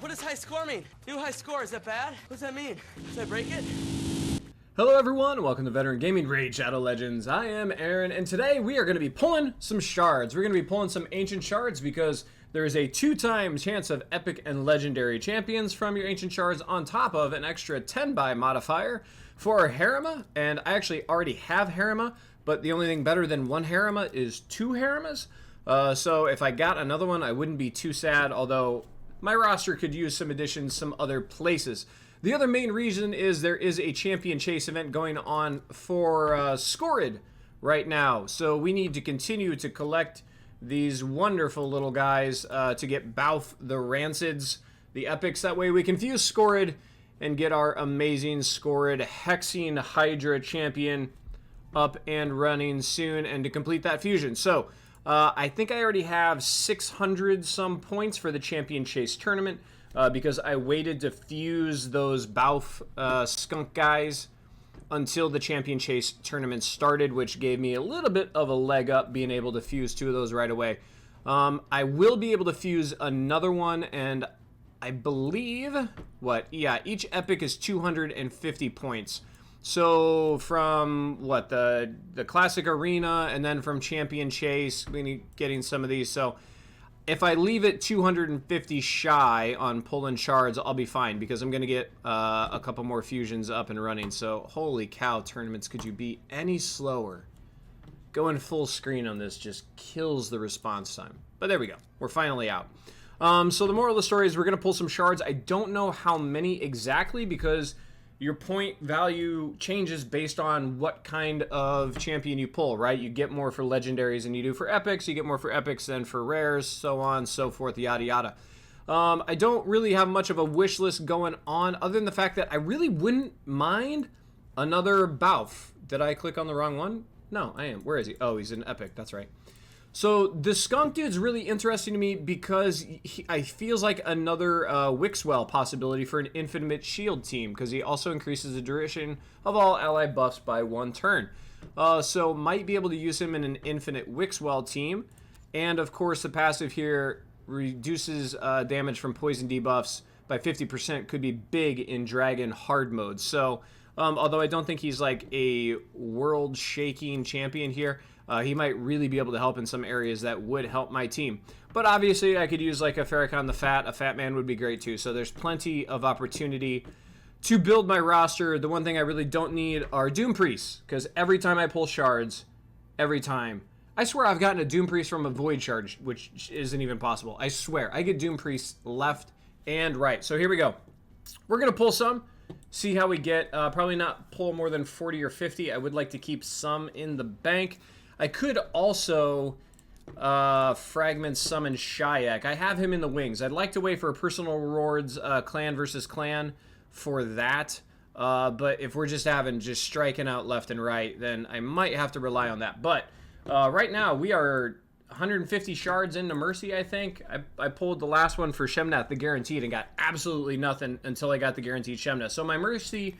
What does high score mean? New high score, is that bad? What does that mean? Should I break it? Hello everyone, welcome to Veteran Gaming Raid Shadow Legends. I am Aaron, and today we are going to be pulling some shards. We're going to be pulling some ancient shards because there is a 2-time chance of epic and legendary champions from your ancient shards on top of an extra 10 buy modifier for Harima. And I actually already have Harima, but the only thing better than one Harima is 2 Harimas. So if I got another one, I wouldn't be too sad, although my roster could use some additions some other places. The other main reason is there is a champion chase event going on for Scorid right now. So we need to continue to collect these wonderful little guys to get Bouth the Rancids, the epics. That way we can fuse Scorid and get our amazing Scorid Hexene Hydra champion up and running soon, and to complete that fusion. So I think I already have 600 some points for the champion chase tournament. Because I waited to fuse those Bouth skunk guys until the Champion Chase tournament started, which gave me a little bit of a leg up being able to fuse 2 of those right away. I will be able to fuse another one, and I believe, each epic is 250 points. So from, the Classic Arena, and then from Champion Chase, we need getting some of these, so if I leave it 250 shy on pulling shards, I'll be fine because I'm going to get a couple more fusions up and running. So, holy cow, tournaments, could you be any slower? Going full screen on this just kills the response time. But there we go. We're finally out. So the moral of the story is we're going to pull some shards. I don't know how many exactly because your point value changes based on what kind of champion you pull, right? You get more for legendaries than you do for epics. You get more for epics than for rares, so on, so forth, yada, yada. I don't really have much of a wish list going on other than the fact that I really wouldn't mind another Bouth. Did I click on the wrong one? No, I am. Where is he? Oh, he's an epic. That's right. So the skunk dude's really interesting to me because I feels like another Wixwell possibility for an infinite shield team because he also increases the duration of all ally buffs by 1 turn. So might be able to use him in an infinite Wixwell team. And of course the passive here reduces damage from poison debuffs by 50%, could be big in Dragon hard mode. So although I don't think he's like a world shaking champion here, he might really be able to help in some areas that would help my team. But obviously, I could use like a Farrakhan the Fat. A Fat Man would be great too. So there's plenty of opportunity to build my roster. The one thing I really don't need are Doom Priests, because every time I pull shards, I swear I've gotten a Doom Priest from a Void Shard, which isn't even possible. I swear. I get Doom Priests left and right. So here we go. We're going to pull some. See how we get. Probably not pull more than 40 or 50. I would like to keep some in the bank. I could also fragment summon Shayak. I have him in the wings. I'd like to wait for personal rewards, clan versus clan for that. But if we're just striking out left and right, then I might have to rely on that. But right now, we are 150 shards into Mercy, I think. I pulled the last one for Shemnath, the guaranteed, and got absolutely nothing until I got the guaranteed Shemnath. So my Mercy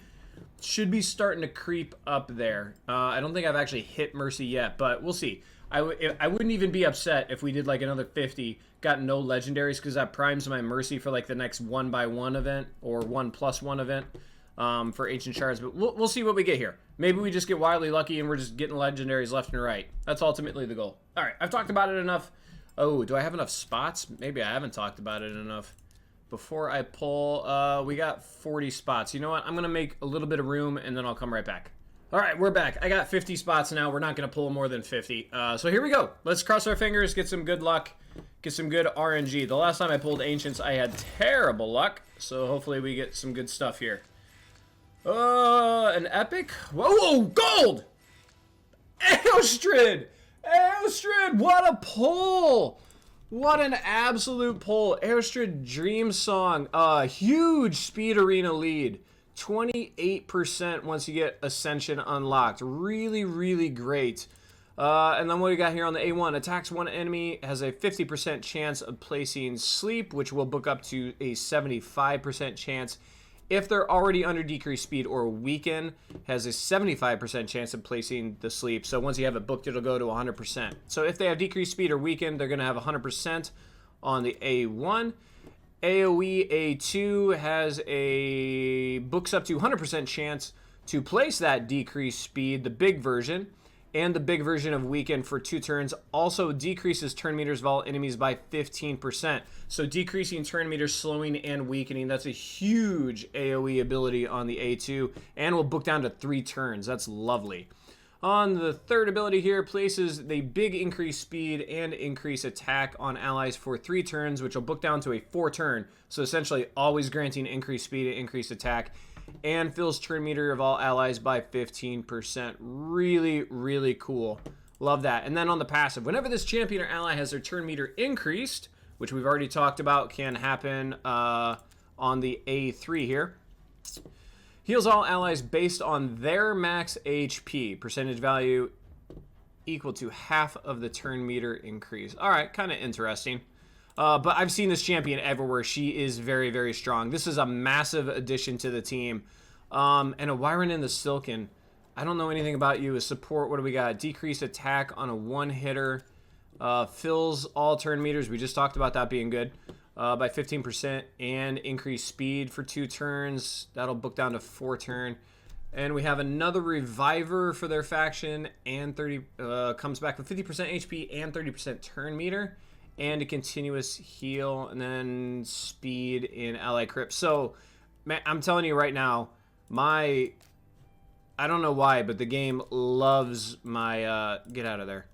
should be starting to creep up there. I don't think I've actually hit Mercy yet, but we'll see. I wouldn't even be upset if we did like another 50, got no legendaries, because that primes my Mercy for like the next 1x1 event or 1+1 event for Ancient Shards. But we'll see what we get here. Maybe we just get wildly lucky and we're just getting legendaries left and right. That's ultimately the goal. All right, I've talked about it enough. Oh, do I have enough spots? Maybe I haven't talked about it enough. Before I pull, we got 40 spots. You know what? I'm going to make a little bit of room, and then I'll come right back. All right, we're back. I got 50 spots now. We're not going to pull more than 50. So here we go. Let's cross our fingers, get some good luck, get some good RNG. The last time I pulled Ancients, I had terrible luck. So hopefully we get some good stuff here. An epic? Whoa, gold! Aostrid! Aostrid, what a pull! What an absolute pull. Aostrid Dream Song. Huge speed arena lead. 28% once you get Ascension unlocked. Really, really great. And then what we got here on the A1. Attacks one enemy, has a 50% chance of placing sleep, which will book up to a 75% chance. If they're already under decreased speed or weaken, has a 75% chance of placing the sleep. So once you have it booked, it'll go to 100%. So if they have decreased speed or weaken, they're going to have 100% on the A1. AoE A2 has a books up to 100% chance to place that decreased speed, the big version, and the big version of Weaken for 2 turns also decreases turn meters of all enemies by 15%. So decreasing turn meters, slowing, and weakening, that's a huge AoE ability on the A2, and will book down to 3 turns. That's lovely. On the third ability here, places the big increased speed and increase attack on allies for 3 turns, which will book down to a 4 turn. So essentially always granting increased speed and increased attack, and fills turn meter of all allies by 15%. Really, really cool. Love that. And then on the passive, whenever this champion or ally has their turn meter increased, which we've already talked about can happen on the A3 here, heals all allies based on their max HP, percentage value equal to half of the turn meter increase. All right, kind of interesting. But I've seen this champion everywhere. She is very, very strong. This is a massive addition to the team. And a Wyron in the Silken. I don't know anything about you. A support, what do we got? Decreased attack on a one-hitter. Fills all turn meters. We just talked about that being good. By 15%. And increased speed for 2 turns. That'll book down to 4 turn. And we have another Reviver for their faction. And comes back with 50% HP and 30% turn meter. And a continuous heal, and then speed in ally crypt. So, man, I'm telling you right now, I don't know why, but the game loves my, get out of there,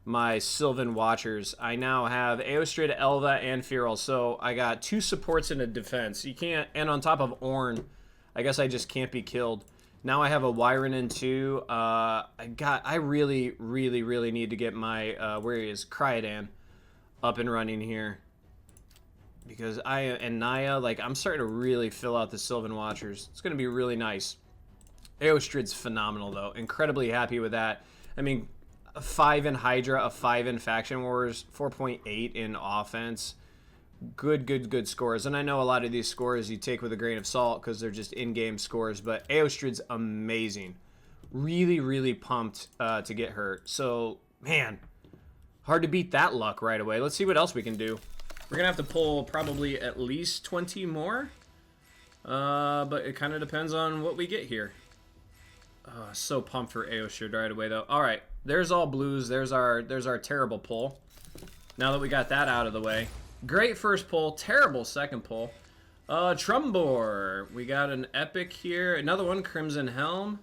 my Sylvan Watchers. I now have Aostrid, Elva, and Feral, so I got 2 supports and a defense. You can't, and on top of Ornn, I guess I just can't be killed. Now I have a Wyron in 2. I really, really, really need to get my, where he is, Cryodan up and running here, because Naya, like, I'm starting to really fill out the Sylvan Watchers. It's going to be really nice. Aostrid's phenomenal, though. Incredibly happy with that. I mean, a 5 in Hydra, a 5 in Faction Wars, 4.8 in offense. Good scores. And I know a lot of these scores you take with a grain of salt because they're just in-game scores, but Aostrid's amazing. Really, really pumped to get her. So, man, hard to beat that luck right away. Let's see what else we can do. We're going to have to pull probably at least 20 more. But it kind of depends on what we get here. So pumped for Aostrid right away, though. All right, there's all blues. There's our terrible pull. Now that we got that out of the way. Great first pull. Terrible second pull. Trumbor. We got an epic here. Another one, Crimson Helm.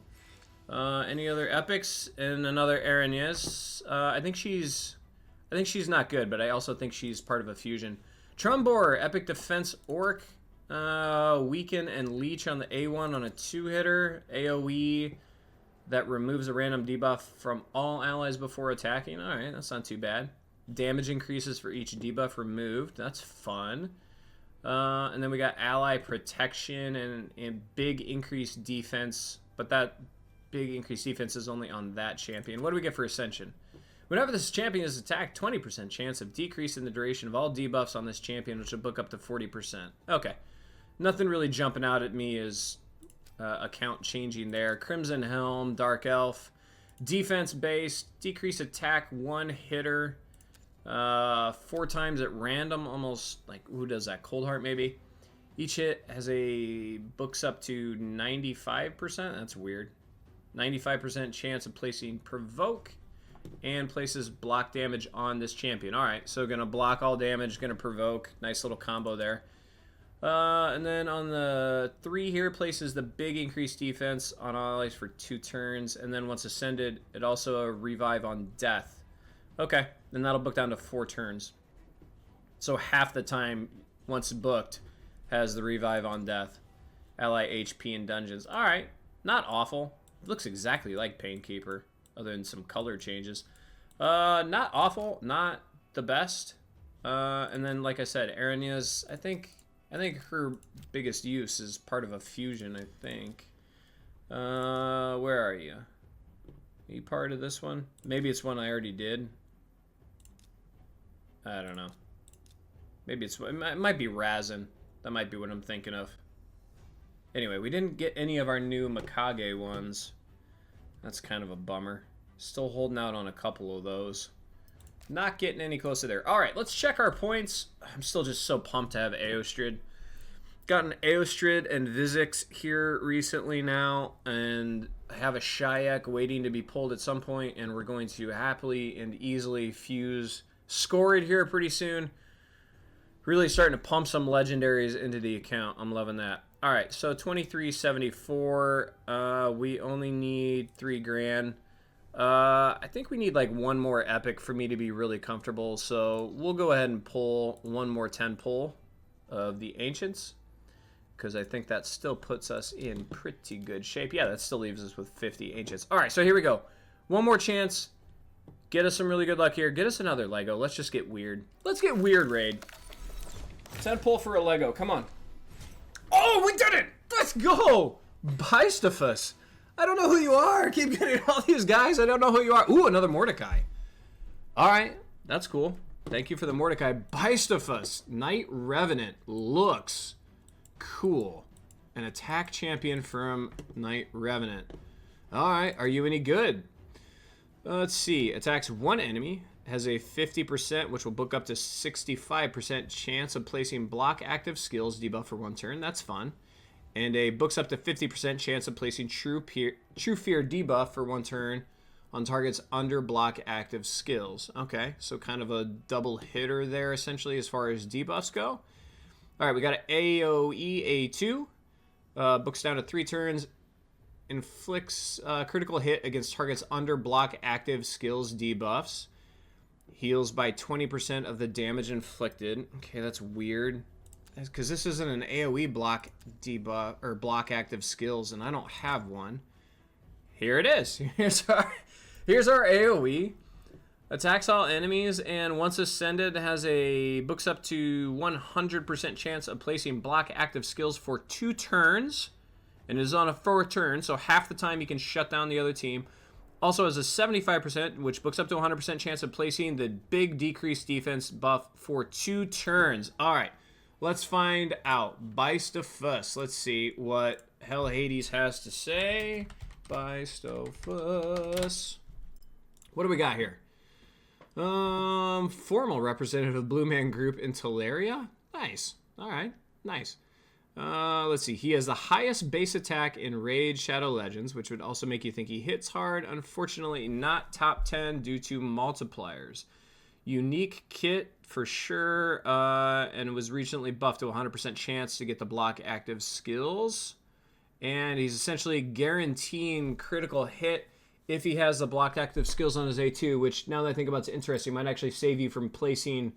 Any other epics? And another Arañez. I think she's not good, but I also think she's part of a fusion. Trumbor, epic defense orc. Weaken and leech on the A1 on a 2-hitter. AoE that removes a random debuff from all allies before attacking. Alright, that's not too bad. Damage increases for each debuff removed. That's fun. And then we got ally protection and big increased defense. But that big increased defense is only on that champion. What do we get for Ascension? Whenever this champion is attacked, 20% chance of decrease in the duration of all debuffs on this champion, which will book up to 40%. Okay. Nothing really jumping out at me as account changing there. Crimson Helm, Dark Elf. Defense based, decrease attack 1-hitter. 4 times at random, almost like, who does that? Coldheart maybe? Each hit has a books up to 95%. That's weird. 95% chance of placing Provoke. And places block damage on this champion. Alright, so gonna block all damage, gonna provoke. Nice little combo there. And then on the 3 here, places the big increased defense on allies for 2 turns. And then once ascended, it also a revive on death. Okay, then that'll book down to 4 turns. So half the time, once booked, has the revive on death. Ally HP in dungeons. Alright, not awful. It looks exactly like Painkeeper, other than some color changes. Not awful, not the best. And then, like I said, Arañez, I think her biggest use is part of a fusion, I think. Where are you? Are you part of this one? Maybe it's one I already did. I don't know. Maybe it might be Razin. That might be what I'm thinking of. Anyway, we didn't get any of our new Mikage ones. That's kind of a bummer. Still holding out on a couple of those. Not getting any closer there. All right, let's check our points. I'm still just so pumped to have Aostrid. Gotten Aostrid and Vizix here recently now, and I have a Shayak waiting to be pulled at some point, and we're going to happily and easily fuse Scorid here pretty soon. Really starting to pump some legendaries into the account. I'm loving that. All right, so 2374. We only need 3 grand. I think we need like one more epic for me to be really comfortable. So we'll go ahead and pull one more 10 pull of the Ancients, because I think that still puts us in pretty good shape. Yeah, that still leaves us with 50 Ancients. All right, so here we go. One more chance. Get us some really good luck here. Get us another Leggo. Let's just get weird. Let's get weird, Raid. 10 pull for a Leggo. Come on. Oh, we did it! Let's go! Bystafus. I don't know who you are. I keep getting all these guys. I don't know who you are. Ooh, another Mordecai. All right. That's cool. Thank you for the Mordecai. Bystafus. Knight Revenant. Looks cool. An attack champion from Knight Revenant. All right. Are you any good? Let's see. Attacks one enemy. Has a 50%, which will book up to 65% chance of placing block active skills debuff for 1 turn. That's fun. And a books up to 50% chance of placing True Fear debuff for 1 turn on targets under block active skills. Okay, so kind of a double hitter there, essentially, as far as debuffs go. All right, we got an AoE A2. Books down to 3 turns. Inflicts critical hit against targets under block active skills debuffs. Heals by 20% of the damage inflicted. Okay, that's weird. Because this isn't an AoE block debuff or block active skills, and I don't have one. Here it is. Here's our AoE. Attacks all enemies, and once ascended, has a books up to 100% chance of placing block active skills for 2 turns, and is on a 4 turn, so half the time you can shut down the other team. Also has a 75%, which books up to 100% chance of placing the big decreased defense buff for 2 turns. All right, let's find out. Bystafus. Let's see what Hell Hades has to say. Bystafus. What do we got here? Formal representative of Blue Man Group in Teleria. Nice. All right, nice. Let's see. He has the highest base attack in Raid Shadow Legends, which would also make you think he hits hard. Unfortunately, not top 10 due to multipliers. Unique kit for sure, and was recently buffed to 100% chance to get the block active skills. And he's essentially guaranteeing critical hit if he has the block active skills on his A2, which now that I think about it's interesting, might actually save you from placing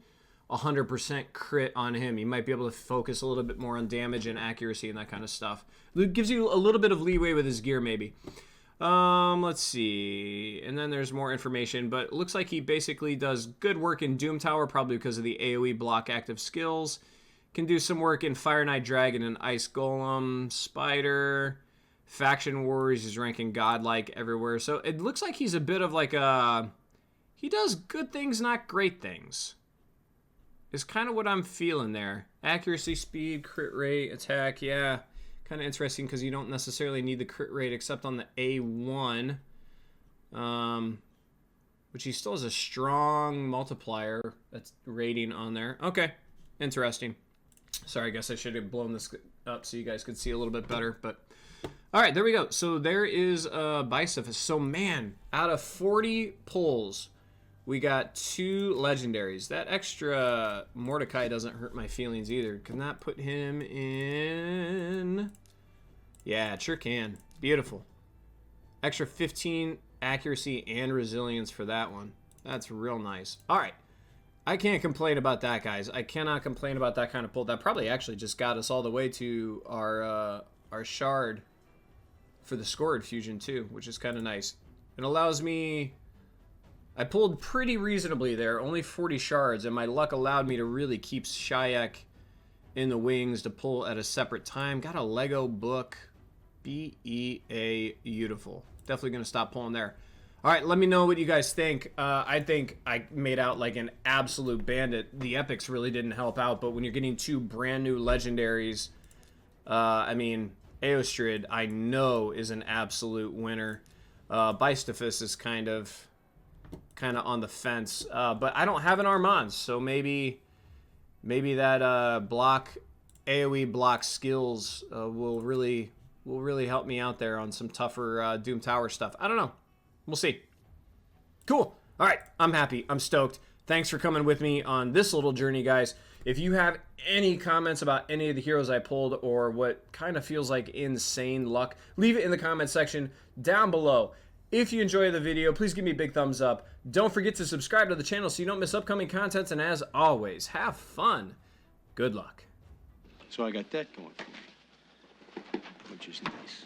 100% crit on him. You might be able to focus a little bit more on damage and accuracy and that kind of stuff. It gives you a little bit of leeway with his gear, maybe. Let's see. And then there's more information, but it looks like he basically does good work in Doom Tower, probably because of the AoE block active skills. Can do some work in Fire Knight Dragon and Ice Golem, Spider, Faction Wars. He's ranking godlike everywhere. So it looks like he's a bit of like a... He does good things, not great things. Is kind of what I'm feeling there. Accuracy, speed, crit rate, attack, yeah. Kind of interesting because you don't necessarily need the crit rate except on the A1. Which he still has a strong multiplier that's rating on there. Okay, interesting. Sorry, I guess I should have blown this up so you guys could see a little bit better. But all right, there we go. So there is Bystafus. So man, out of 40 pulls, we got 2 legendaries. That extra Mordecai doesn't hurt my feelings either. Can that put him in? Yeah, it sure can. Beautiful. Extra 15 accuracy and resilience for that one. That's real nice. All right. I can't complain about that, guys. I cannot complain about that kind of pull. That probably actually just got us all the way to our shard for the Scorid fusion too, which is kind of nice. It allows me... I pulled pretty reasonably there, only 40 shards, and my luck allowed me to really keep Shayak in the wings to pull at a separate time. Got a Leggo book. B-E-A, beautiful. Definitely going to stop pulling there. All right, let me know what you guys think. I think I made out like an absolute bandit. The epics really didn't help out, but when you're getting 2 brand new legendaries, I mean, Aostrid, I know, is an absolute winner. Bystafus is kind of kind of on the fence. But I don't have an Armand, so maybe that AoE block skills will really help me out there on some tougher Doom Tower stuff. I don't know. We'll see. Cool. All right, I'm happy. I'm stoked. Thanks for coming with me on this little journey, guys. If you have any comments about any of the heroes I pulled or what kind of feels like insane luck, leave it in the comment section down below. If you enjoy the video, please give me a big thumbs up. Don't forget to subscribe to the channel so you don't miss upcoming content. And as always, have fun. Good luck. So I got that going for me, which is nice.